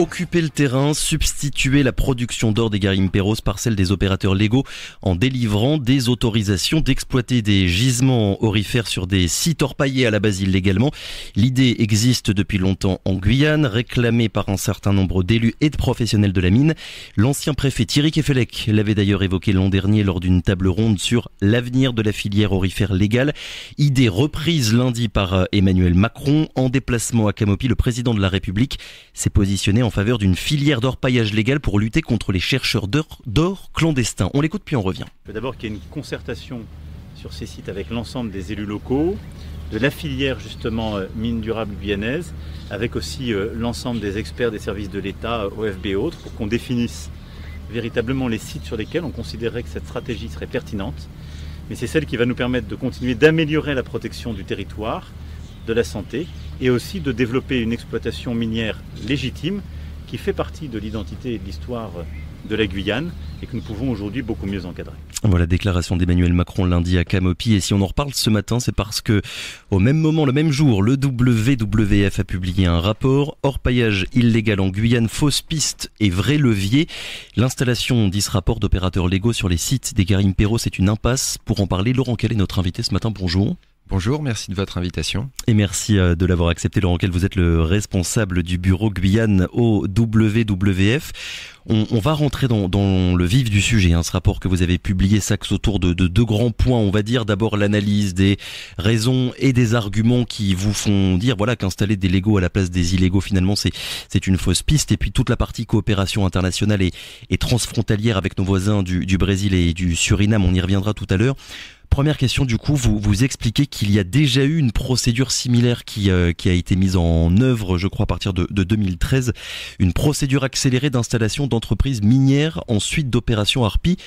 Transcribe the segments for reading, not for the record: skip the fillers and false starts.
Occuper le terrain, substituer la production d'or des garimperos par celle des opérateurs légaux en délivrant des autorisations d'exploiter des gisements aurifères sur des sites orpaillés à la base illégalement. L'idée existe depuis longtemps en Guyane, réclamée par un certain nombre d'élus et de professionnels de la mine. L'ancien préfet Thierry Kefelec l'avait d'ailleurs évoqué l'an dernier lors d'une table ronde sur l'avenir de la filière aurifère légale. Idée reprise lundi par Emmanuel Macron. En déplacement à Camopi, le président de la République s'est positionné en faveur d'une filière d'orpaillage légal pour lutter contre les chercheurs d'or clandestins. On l'écoute puis on revient. Il faut d'abord qu'il y ait une concertation sur ces sites avec l'ensemble des élus locaux, de la filière justement mine durable guyanaise, avec aussi l'ensemble des experts des services de l'État, OFB et autres, pour qu'on définisse véritablement les sites sur lesquels on considérerait que cette stratégie serait pertinente. Mais c'est celle qui va nous permettre de continuer d'améliorer la protection du territoire, de la santé, et aussi de développer une exploitation minière légitime qui fait partie de l'identité et de l'histoire de la Guyane et que nous pouvons aujourd'hui beaucoup mieux encadrer. Voilà, déclaration d'Emmanuel Macron lundi à Camopi. Et si on en reparle ce matin, c'est parce que au même moment, le même jour, le WWF a publié un rapport « Orpaillage illégal en Guyane, fausses pistes et vrais leviers ». L'installation, dit ce rapport, d'opérateurs légaux sur les sites des garimperos, c'est une impasse. Pour en parler, Laurent Kell est notre invité ce matin. Bonjour. Bonjour, merci de votre invitation. Et merci de l'avoir accepté, Laurent Kell. Vous êtes le responsable du bureau Guyane au WWF. On va rentrer dans le vif du sujet. Ce rapport que vous avez publié s'axe autour de deux grands points. On va dire d'abord l'analyse des raisons et des arguments qui vous font dire qu'installer des légaux à la place des illégaux, finalement, c'est une fausse piste. Et puis toute la partie coopération internationale et transfrontalière avec nos voisins du Brésil et du Suriname. On y reviendra tout à l'heure. Première question, du coup, vous expliquez qu'il y a déjà eu une procédure similaire qui a été mise en œuvre, je crois, à partir de 2013. Une procédure accélérée d'installation d'entreprises minières en suite d'opérations Harpie.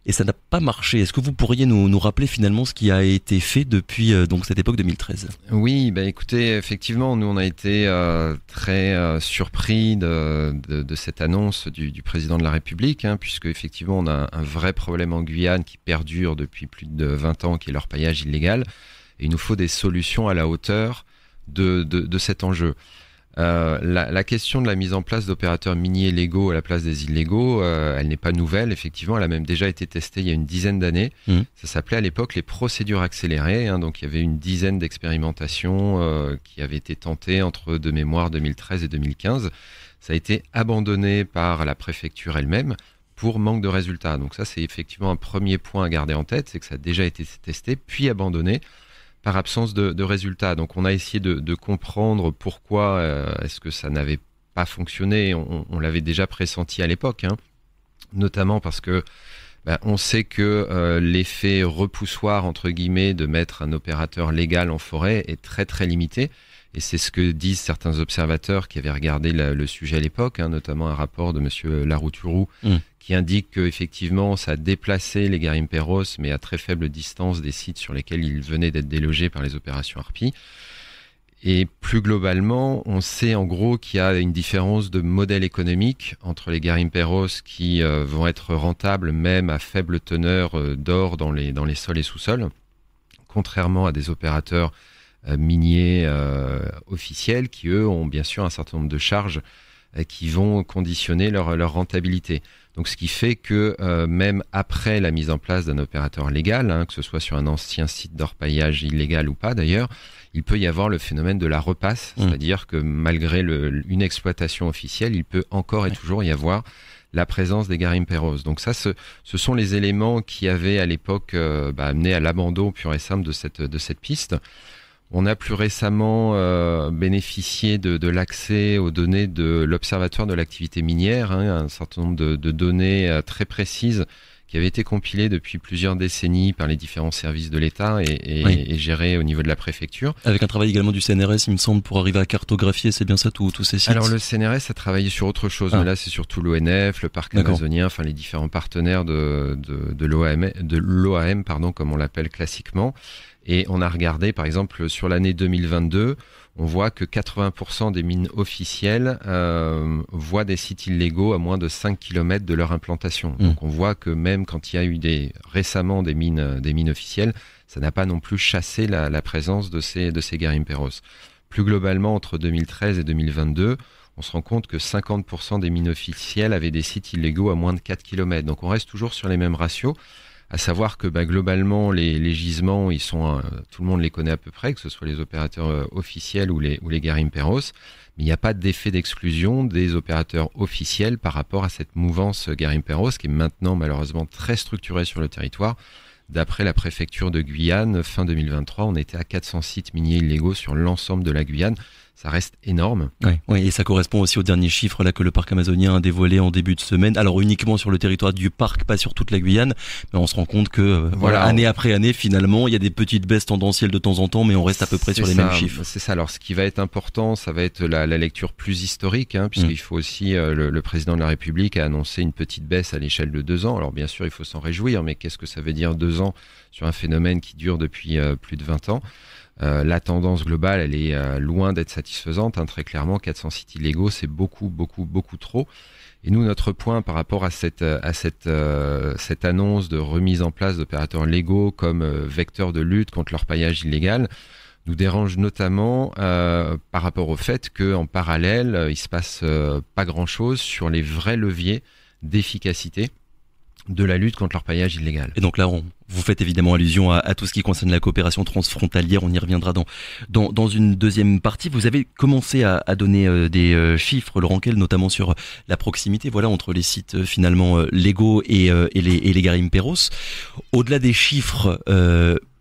Et ça n'a pas marché. Est-ce que vous pourriez nous rappeler finalement ce qui a été fait depuis cette époque 2013 ? Oui, écoutez, effectivement, nous on a été très surpris de cette annonce du président de la République, puisque effectivement on a un vrai problème en Guyane qui perdure depuis plus de 20 ans, qui est l'orpaillage illégal. Et il nous faut des solutions à la hauteur de cet enjeu. La question de la mise en place d'opérateurs miniers légaux à la place des illégaux, elle n'est pas nouvelle, effectivement, elle a même déjà été testée il y a une dizaine d'années. Ça s'appelait à l'époque les procédures accélérées, donc il y avait une dizaine d'expérimentations qui avaient été tentées entre, de mémoire, 2013 et 2015. Ça a été abandonné par la préfecture elle-même pour manque de résultats. Donc ça, c'est effectivement un premier point à garder en tête, c'est que ça a déjà été testé, puis abandonné par absence de résultats. Donc on a essayé de comprendre pourquoi est-ce que ça n'avait pas fonctionné. On l'avait déjà pressenti à l'époque, notamment parce que on sait que l'effet repoussoir, entre guillemets, de mettre un opérateur légal en forêt est très très limité. Et c'est ce que disent certains observateurs qui avaient regardé le sujet à l'époque, notamment un rapport de monsieur Larouturou, qui indique qu'effectivement ça a déplacé les garimperos, mais à très faible distance des sites sur lesquels ils venaient d'être délogés par les opérations Harpie. Et plus globalement, on sait en gros qu'il y a une différence de modèle économique entre les garimperos qui vont être rentables même à faible teneur d'or dans les sols et sous-sols, contrairement à des opérateurs miniers officiels qui, eux, ont bien sûr un certain nombre de charges qui vont conditionner leur rentabilité. Donc ce qui fait que même après la mise en place d'un opérateur légal, que ce soit sur un ancien site d'orpaillage illégal ou pas d'ailleurs, il peut y avoir le phénomène de la repasse, c'est-à-dire que malgré une exploitation officielle, il peut encore et toujours y avoir la présence des garimperos. Donc ça, ce sont les éléments qui avaient à l'époque amené à l'abandon pur et simple de cette piste. On a plus récemment bénéficié de l'accès aux données de l'Observatoire de l'activité minière, un certain nombre de données très précises qui avaient été compilées depuis plusieurs décennies par les différents services de l'État et gérées au niveau de la préfecture. Avec un travail également du CNRS, il me semble, pour arriver à cartographier, c'est bien ça, tous ces sites ? Alors le CNRS a travaillé sur autre chose, mais là c'est surtout l'ONF, le parc amazonien, enfin les différents partenaires de l'OAM, comme on l'appelle classiquement. Et on a regardé, par exemple, sur l'année 2022, on voit que 80% des mines officielles voient des sites illégaux à moins de 5 km de leur implantation. Donc on voit que même quand il y a eu récemment des mines officielles, ça n'a pas non plus chassé la présence de ces garimperos. Plus globalement, entre 2013 et 2022, on se rend compte que 50% des mines officielles avaient des sites illégaux à moins de 4 km. Donc on reste toujours sur les mêmes ratios, à savoir que globalement les gisements, ils sont, tout le monde les connaît à peu près, que ce soit les opérateurs officiels ou les garimperos, mais il n'y a pas d'effet d'exclusion des opérateurs officiels par rapport à cette mouvance garimperos qui est maintenant malheureusement très structurée sur le territoire. D'après la préfecture de Guyane, fin 2023, on était à 400 sites miniers illégaux sur l'ensemble de la Guyane. Ça reste énorme. Oui, et ça correspond aussi aux derniers chiffres là que le parc amazonien a dévoilé en début de semaine. Alors uniquement sur le territoire du parc, pas sur toute la Guyane, mais on se rend compte que année après année, finalement, il y a des petites baisses tendancielles de temps en temps, mais on reste à peu près sur les mêmes chiffres. C'est ça. Alors ce qui va être important, ça va être la lecture plus historique, puisqu'il faut aussi, le président de la République a annoncé une petite baisse à l'échelle de 2 ans. Alors bien sûr, il faut s'en réjouir, mais qu'est-ce que ça veut dire 2 ans sur un phénomène qui dure depuis plus de 20 ans? La tendance globale, elle est loin d'être satisfaisante. Très clairement, 400 sites illégaux, c'est beaucoup trop. Et nous, notre point par rapport à cette annonce de remise en place d'opérateurs légaux comme vecteur de lutte contre l'orpaillage illégal, nous dérange notamment par rapport au fait qu'en parallèle, il se passe pas grand-chose sur les vrais leviers d'efficacité de la lutte contre l'orpaillage illégal. Et donc là, vous faites évidemment allusion à tout ce qui concerne la coopération transfrontalière, on y reviendra dans une deuxième partie. Vous avez commencé à donner des chiffres, Laurent Kell, notamment sur la proximité entre les sites finalement légaux et les garimperos. Au-delà des chiffres,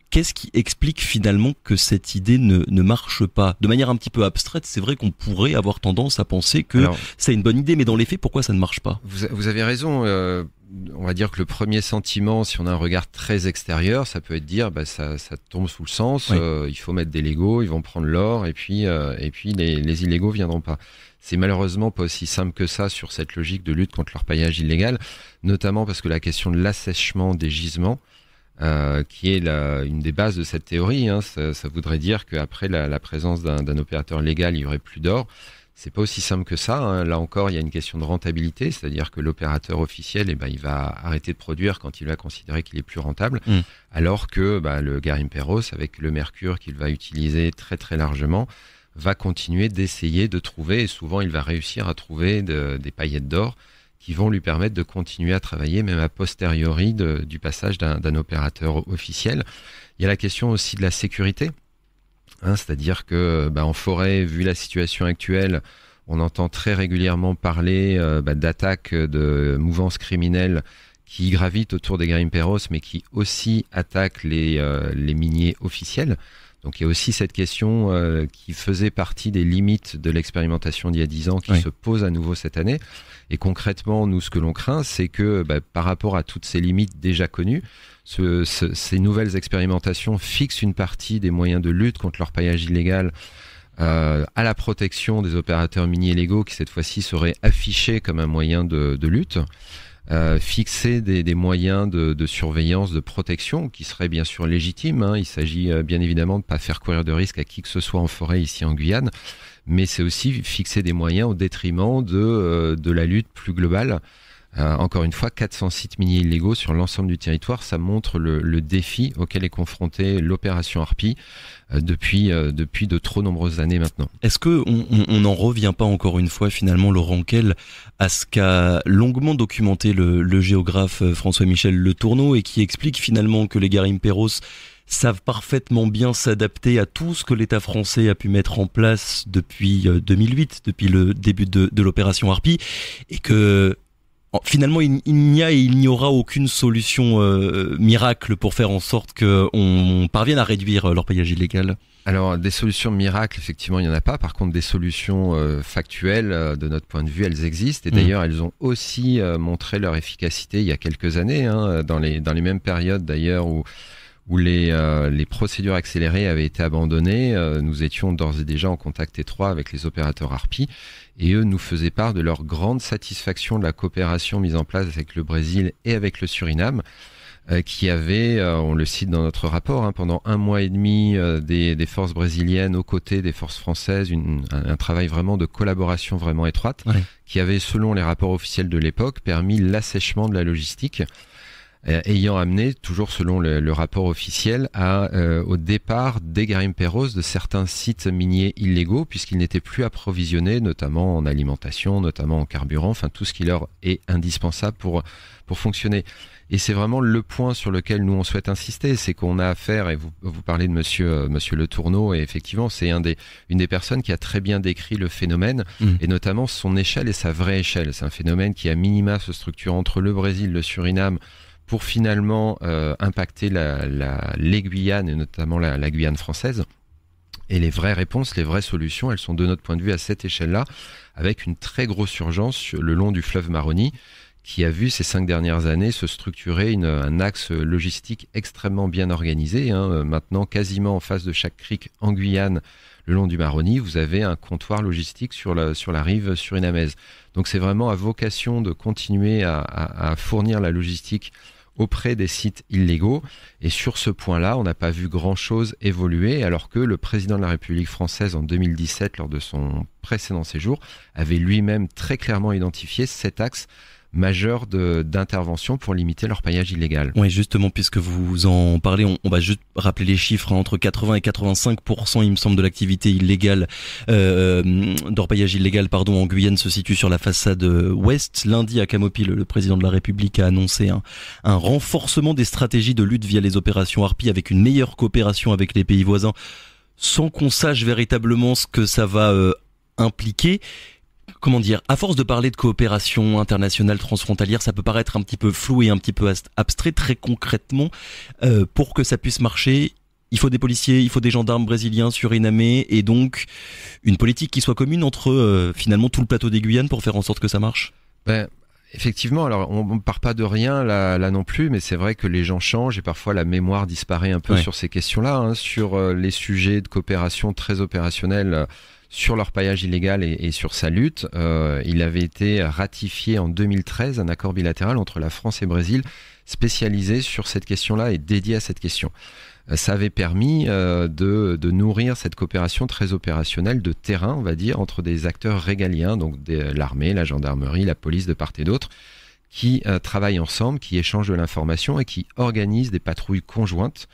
qu'est-ce qui explique finalement que cette idée ne marche pas? De manière un petit peu abstraite, c'est vrai qu'on pourrait avoir tendance à penser que c'est une bonne idée, mais dans les faits, pourquoi ça ne marche pas? Vous avez raison. On va dire que le premier sentiment, si on a un regard très extérieur, ça peut être dire ça tombe sous le sens, il faut mettre des légaux, ils vont prendre l'or et puis les illégaux viendront pas. C'est malheureusement pas aussi simple que ça sur cette logique de lutte contre l'orpaillage illégal, notamment parce que la question de l'assèchement des gisements, qui est une des bases de cette théorie, ça voudrait dire qu'après la présence d'un opérateur légal, il y aurait plus d'or. C'est pas aussi simple que ça. Là encore, il y a une question de rentabilité, c'est-à-dire que l'opérateur officiel, il va arrêter de produire quand il va considérer qu'il est plus rentable, alors que le garimperos, avec le mercure qu'il va utiliser très très largement, va continuer d'essayer de trouver, et souvent il va réussir à trouver des paillettes d'or qui vont lui permettre de continuer à travailler, même a posteriori du passage d'un opérateur officiel. Il y a la question aussi de la sécurité. C'est-à-dire que en forêt, vu la situation actuelle, on entend très régulièrement parler d'attaques de mouvances criminelles qui gravitent autour des garimperos, mais qui aussi attaquent les miniers officiels. Donc il y a aussi cette question qui faisait partie des limites de l'expérimentation d'il y a 10 ans qui se pose à nouveau cette année. Et concrètement, nous, ce que l'on craint, c'est que par rapport à toutes ces limites déjà connues, ces nouvelles expérimentations fixent une partie des moyens de lutte contre l'orpaillage illégal à la protection des opérateurs miniers légaux qui cette fois-ci seraient affichés comme un moyen de lutte, fixer des moyens de surveillance, de protection qui seraient bien sûr légitimes. Il s'agit bien évidemment de ne pas faire courir de risque à qui que ce soit en forêt ici en Guyane, mais c'est aussi fixer des moyens au détriment de la lutte plus globale. Encore une fois, 400 sites miniers illégaux sur l'ensemble du territoire, ça montre le défi auquel est confrontée l'opération Harpie depuis de trop nombreuses années maintenant. Est-ce que on n'en revient pas encore une fois finalement, Laurent Kell, à ce qu'a longuement documenté le géographe François-Michel Le Tourneau et qui explique finalement que les garimperos savent parfaitement bien s'adapter à tout ce que l'État français a pu mettre en place depuis 2008, depuis le début de l'opération Harpie, et que finalement, il n'y a et il n'y aura aucune solution miracle pour faire en sorte qu'on parvienne à réduire l'orpaillage illégal? Alors, des solutions miracles, effectivement, il n'y en a pas. Par contre, des solutions factuelles, de notre point de vue, elles existent. Et d'ailleurs, elles ont aussi montré leur efficacité il y a quelques années, dans les mêmes périodes d'ailleurs où les procédures accélérées avaient été abandonnées. Nous étions d'ores et déjà en contact étroit avec les opérateurs Harpie et eux nous faisaient part de leur grande satisfaction de la coopération mise en place avec le Brésil et avec le Suriname, qui avait, on le cite dans notre rapport, pendant 1 mois et demi, des forces brésiliennes aux côtés des forces françaises, un travail vraiment de collaboration vraiment étroite, qui avait, selon les rapports officiels de l'époque, permis l'assèchement de la logistique. ayant amené, toujours selon le rapport officiel, au départ des garimperos de certains sites miniers illégaux, puisqu'ils n'étaient plus approvisionnés, notamment en alimentation, notamment en carburant, enfin tout ce qui leur est indispensable pour fonctionner. Et c'est vraiment le point sur lequel nous on souhaite insister, c'est qu'on a affaire, et vous parlez de monsieur Le Tourneau, et effectivement c'est une des personnes qui a très bien décrit le phénomène, et notamment son échelle et sa vraie échelle. C'est un phénomène qui à minima se structure entre le Brésil, le Suriname, pour finalement impacter les Guyanes, et notamment la Guyane française. Et les vraies réponses, les vraies solutions, elles sont de notre point de vue à cette échelle-là, avec une très grosse urgence le long du fleuve Maroni, qui a vu ces 5 dernières années se structurer un axe logistique extrêmement bien organisé. Maintenant, quasiment en face de chaque crique en Guyane, le long du Maroni, vous avez un comptoir logistique sur la rive surinamaise. Donc c'est vraiment à vocation de continuer à fournir la logistique auprès des sites illégaux. Et sur ce point-là, on n'a pas vu grand-chose évoluer, alors que le président de la République française, en 2017, lors de son précédent séjour, avait lui-même très clairement identifié cet axe majeur d'intervention pour limiter l'orpaillage illégal. Oui, justement, puisque vous en parlez, on va juste rappeler les chiffres, entre 80 et 85%, il me semble, de l'activité illégale, d'orpaillage illégal, en Guyane se situe sur la façade ouest. Lundi, à Camopi, le président de la République a annoncé un renforcement des stratégies de lutte via les opérations Harpie, avec une meilleure coopération avec les pays voisins, sans qu'on sache véritablement ce que ça va impliquer. Comment dire, à force de parler de coopération internationale transfrontalière, ça peut paraître un petit peu flou et un petit peu abstrait. Très concrètement, pour que ça puisse marcher, il faut des policiers, il faut des gendarmes brésiliens, surinamais, et donc une politique qui soit commune entre finalement tout le plateau des Guyanes pour faire en sorte que ça marche. Effectivement, alors on ne part pas de rien là non plus, mais c'est vrai que les gens changent et parfois la mémoire disparaît un peu sur ces questions-là, sur les sujets de coopération très opérationnels. Sur l'orpaillage illégal et sur sa lutte, il avait été ratifié en 2013 un accord bilatéral entre la France et le Brésil spécialisé sur cette question-là et dédié à cette question. Ça avait permis de nourrir cette coopération très opérationnelle de terrain, on va dire, entre des acteurs régaliens, donc l'armée, la gendarmerie, la police de part et d'autre, qui travaillent ensemble, qui échangent de l'information et qui organisent des patrouilles conjointes.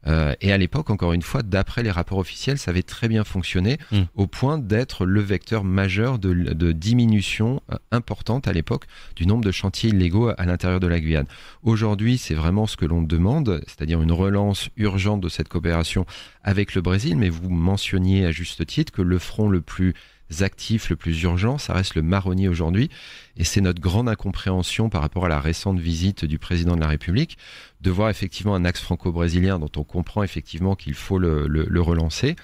Et à l'époque, encore une fois, d'après les rapports officiels, ça avait très bien fonctionné au point d'être le vecteur majeur de diminution importante à l'époque du nombre de chantiers illégaux à l'intérieur de la Guyane. Aujourd'hui, c'est vraiment ce que l'on demande, c'est-à-dire une relance urgente de cette coopération avec le Brésil, mais vous mentionniez à juste titre que le front le plus actif, le plus urgent, ça reste le Maroni aujourd'hui, et c'est notre grande incompréhension par rapport à la récente visite du président de la République, de voir effectivement un axe franco-brésilien dont on comprend effectivement qu'il faut le relancer,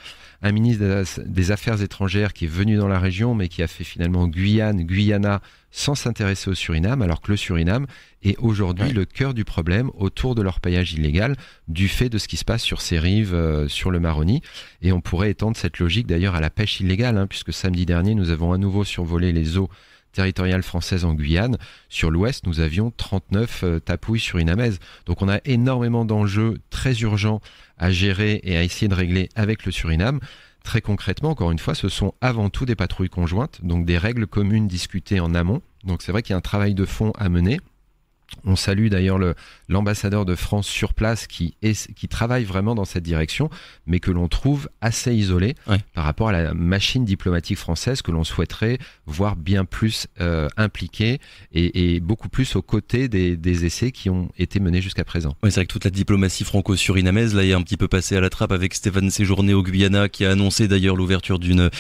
un ministre des Affaires étrangères qui est venu dans la région mais qui a fait finalement Guyana sans s'intéresser au Suriname, alors que le Suriname est aujourd'hui le cœur du problème autour de l'orpaillage illégal du fait de ce qui se passe sur ces rives, sur le Maroni. Et on pourrait étendre cette logique d'ailleurs à la pêche illégale, puisque samedi dernier nous avons à nouveau survolé les eaux territoriales françaises en Guyane. Sur l'ouest, nous avions 39 tapouilles surinamaises. Donc on a énormément d'enjeux très urgents à gérer et à essayer de régler avec le Suriname. Très concrètement, encore une fois, ce sont avant tout des patrouilles conjointes, donc des règles communes discutées en amont. Donc c'est vrai qu'il y a un travail de fond à mener. On salue d'ailleurs l'ambassadeur de France sur place qui travaille vraiment dans cette direction, mais que l'on trouve assez isolé par rapport à la machine diplomatique française que l'on souhaiterait voir bien plus impliquée et beaucoup plus aux côtés des essais qui ont été menés jusqu'à présent. Oui, c'est vrai que toute la diplomatie franco-surinamaise là est un petit peu passée à la trappe avec Stéphane Séjourné au Guyana qui a annoncé d'ailleurs l'ouverture d'une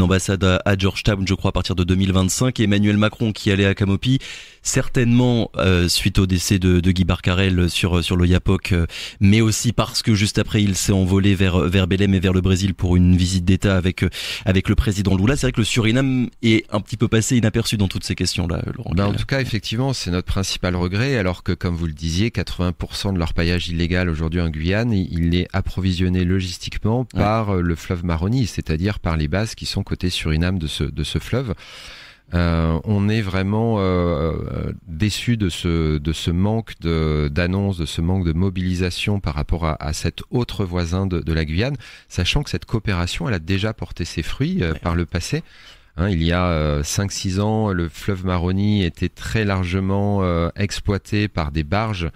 ambassade à Georgetown, je crois, à partir de 2025, et Emmanuel Macron qui allait à Camopi, certainement suite au décès de Guy Barcarel sur l'Oyapock, mais aussi parce que juste après il s'est envolé vers Belém et vers le Brésil pour une visite d'État avec le président Lula. C'est vrai que le Suriname est un petit peu passé inaperçu dans toutes ces questions-là, Laurent. En tout cas, effectivement, c'est notre principal regret, alors que, comme vous le disiez, 80% de l'orpaillage illégal aujourd'hui en Guyane, il est approvisionné logistiquement par le fleuve Maroni, c'est-à-dire par les bases qui sont côté Suriname de ce fleuve. On est vraiment déçu de ce manque d'annonces, de ce manque de mobilisation par rapport à cet autre voisin de la Guyane, sachant que cette coopération, elle a déjà porté ses fruits par le passé. Il y a 5-6 ans, le fleuve Maroni était très largement exploité par des barges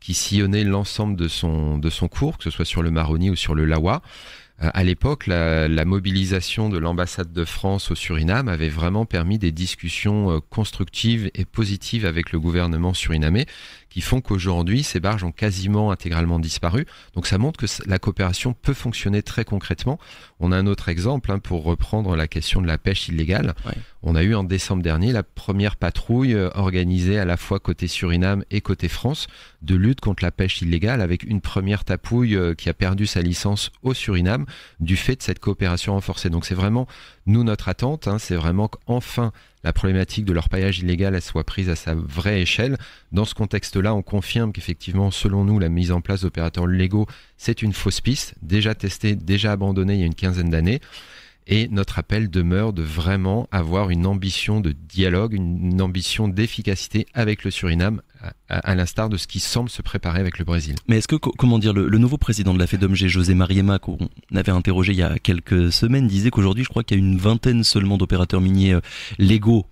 qui sillonnait l'ensemble de son cours, que ce soit sur le Maroni ou sur le Lawa. À l'époque, la mobilisation de l'ambassade de France au Suriname avait vraiment permis des discussions constructives et positives avec le gouvernement surinamais, qui font qu'aujourd'hui, ces barges ont quasiment intégralement disparu. Donc ça montre que la coopération peut fonctionner très concrètement. On a un autre exemple, pour reprendre la question de la pêche illégale. Ouais. On a eu en décembre dernier la première patrouille organisée à la fois côté Suriname et côté France de lutte contre la pêche illégale, avec une première tapouille qui a perdu sa licence au Suriname du fait de cette coopération renforcée. Donc c'est vraiment, nous, notre attente, c'est vraiment qu'enfin la problématique de l'orpaillage illégal elle soit prise à sa vraie échelle. Dans ce contexte-là, on confirme qu'effectivement, selon nous, la mise en place d'opérateurs légaux, c'est une fausse piste, déjà testée, déjà abandonnée il y a une quinzaine d'années. Et notre appel demeure de vraiment avoir une ambition de dialogue, une ambition d'efficacité avec le Suriname, à l'instar de ce qui semble se préparer avec le Brésil. Mais est-ce que, comment dire, le nouveau président de la FEDOMG, José Mariema, qu'on avait interrogé il y a quelques semaines, disait qu'aujourd'hui, je crois qu'il y a une vingtaine seulement d'opérateurs miniers légaux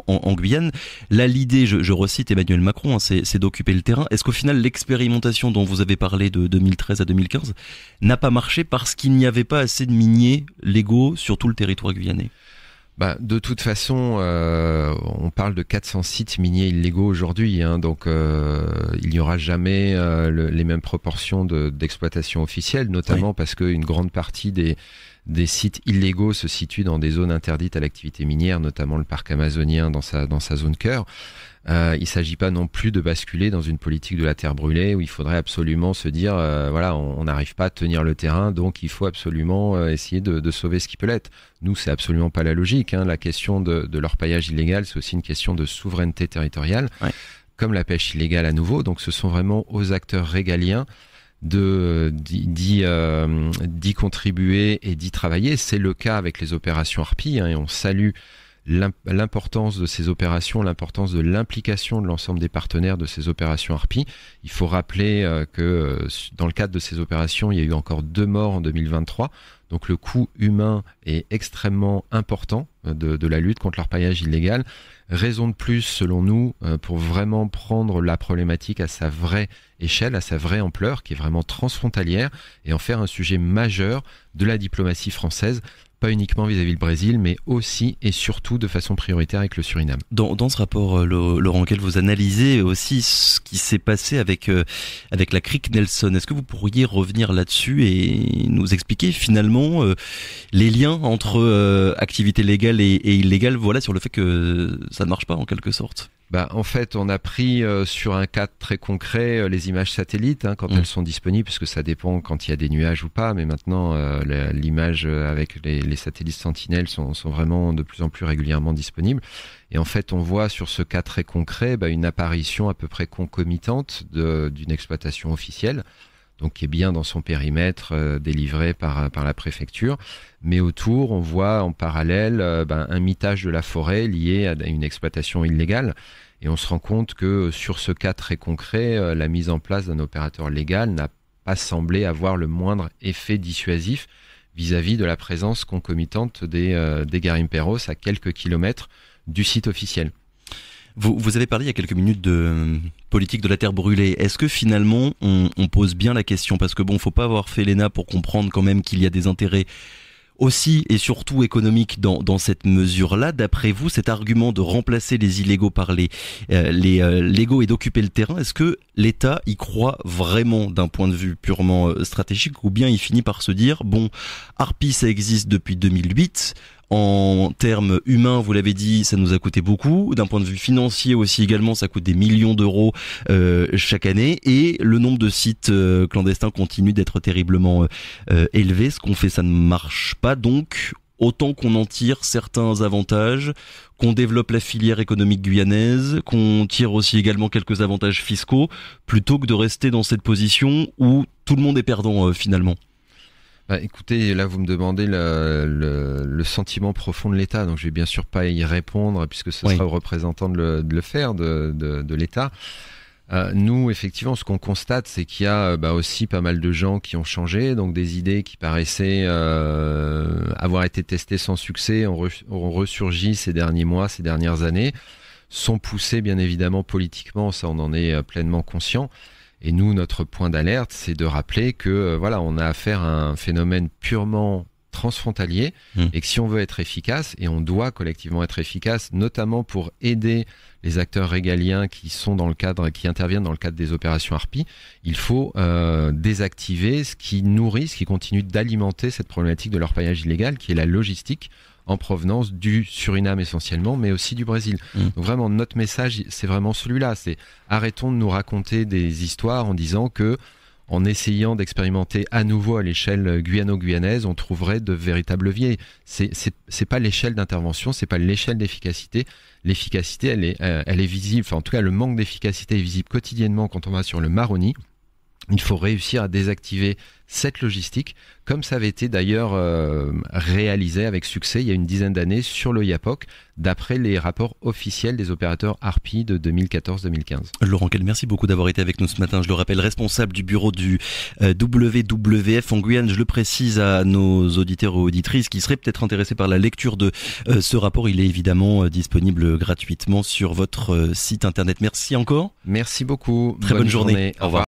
en Guyane. Là, l'idée, je recite Emmanuel Macron, c'est d'occuper le terrain. Est-ce qu'au final, l'expérimentation dont vous avez parlé de 2013 à 2015 n'a pas marché parce qu'il n'y avait pas assez de miniers légaux sur tout le territoire guyanais ? De toute façon, on parle de 400 sites miniers illégaux aujourd'hui, donc il n'y aura jamais les mêmes proportions d'exploitation officielle, notamment parce qu'une grande partie des sites illégaux se situent dans des zones interdites à l'activité minière, notamment le parc amazonien dans sa zone cœur. Il ne s'agit pas non plus de basculer dans une politique de la terre brûlée où il faudrait absolument se dire on n'arrive pas à tenir le terrain, donc il faut absolument essayer de sauver ce qui peut l'être. Nous, c'est absolument pas la logique. La question de l'orpaillage illégal, c'est aussi une question de souveraineté territoriale, comme la pêche illégale à nouveau. Donc ce sont vraiment aux acteurs régaliens d'y contribuer et d'y travailler. C'est le cas avec les opérations Harpie, et on salue l'importance de ces opérations, l'importance de l'implication de l'ensemble des partenaires de ces opérations Harpie. Il faut rappeler que dans le cadre de ces opérations, il y a eu encore 2 morts en 2023. Donc le coût humain est extrêmement important de la lutte contre l'orpaillage illégal. Raison de plus, selon nous, pour vraiment prendre la problématique à sa vraie échelle, à sa vraie ampleur, qui est vraiment transfrontalière, et en faire un sujet majeur de la diplomatie française, pas uniquement vis-à-vis du Brésil, mais aussi et surtout de façon prioritaire avec le Suriname. Dans ce rapport, Laurent Anquel, vous analysez aussi ce qui s'est passé avec la crique Nelson. Est-ce que vous pourriez revenir là-dessus et nous expliquer finalement les liens entre activité légale et illégale, sur le fait que ça ne marche pas en quelque sorte? En fait, on a pris sur un cas très concret les images satellites quand elles sont disponibles, puisque ça dépend quand il y a des nuages ou pas, mais maintenant l'image avec les satellites Sentinelle sont vraiment de plus en plus régulièrement disponibles. Et en fait, on voit sur ce cas très concret une apparition à peu près concomitante d'une exploitation officielle, donc qui est bien dans son périmètre délivré par la préfecture. Mais autour, on voit en parallèle un mitage de la forêt lié à une exploitation illégale. Et on se rend compte que sur ce cas très concret, la mise en place d'un opérateur légal n'a pas semblé avoir le moindre effet dissuasif vis-à-vis de la présence concomitante des garimperos à quelques kilomètres du site officiel. Vous avez parlé il y a quelques minutes de politique de la terre brûlée. Est-ce que finalement on pose bien la question? Parce que faut pas avoir fait l'ENA pour comprendre quand même qu'il y a des intérêts aussi et surtout économiques dans cette mesure-là. D'après vous, cet argument de remplacer les illégaux par les légaux et d'occuper le terrain, est-ce que l'État y croit vraiment d'un point de vue purement stratégique, ou bien il finit par se dire Harpie ça existe depuis 2008. En termes humains, vous l'avez dit, ça nous a coûté beaucoup. D'un point de vue financier aussi également, ça coûte des millions d'euros chaque année. Et le nombre de sites clandestins continue d'être terriblement élevé. Ce qu'on fait, ça ne marche pas. Donc, autant qu'on en tire certains avantages, qu'on développe la filière économique guyanaise, qu'on tire aussi également quelques avantages fiscaux, plutôt que de rester dans cette position où tout le monde est perdant finalement. Écoutez, là vous me demandez le sentiment profond de l'État, donc je vais bien sûr pas y répondre puisque ce sera aux représentants de le faire, de l'État. Nous, effectivement, ce qu'on constate, c'est qu'il y a aussi pas mal de gens qui ont changé, donc des idées qui paraissaient avoir été testées sans succès ont ressurgi ces derniers mois, ces dernières années, sont poussées bien évidemment politiquement, ça on en est pleinement conscient. Et nous, notre point d'alerte, c'est de rappeler que voilà, on a affaire à un phénomène purement transfrontalier et que si on veut être efficace, et on doit collectivement être efficace, notamment pour aider les acteurs régaliens qui interviennent dans le cadre des opérations Harpie, il faut désactiver ce qui nourrit, ce qui continue d'alimenter cette problématique de l'orpaillage illégal, qui est la logistique en provenance du Suriname essentiellement, mais aussi du Brésil. Donc vraiment, notre message, c'est vraiment celui-là, c'est arrêtons de nous raconter des histoires en disant que en essayant d'expérimenter à nouveau à l'échelle guyano-guyanaise, on trouverait de véritables leviers. C'est pas l'échelle d'intervention, c'est pas l'échelle d'efficacité. L'efficacité, elle est visible. Enfin, en tout cas, le manque d'efficacité est visible quotidiennement quand on va sur le Maroni. Il faut réussir à désactiver cette logistique, comme ça avait été d'ailleurs réalisé avec succès il y a une dizaine d'années sur le Yapoc, d'après les rapports officiels des opérateurs Harpie de 2014-2015. Laurent Kell, merci beaucoup d'avoir été avec nous ce matin. Je le rappelle, responsable du bureau du WWF en Guyane. Je le précise à nos auditeurs et auditrices qui seraient peut-être intéressés par la lecture de ce rapport. Il est évidemment disponible gratuitement sur votre site internet. Merci encore. Merci beaucoup. Très bonne journée. Au revoir.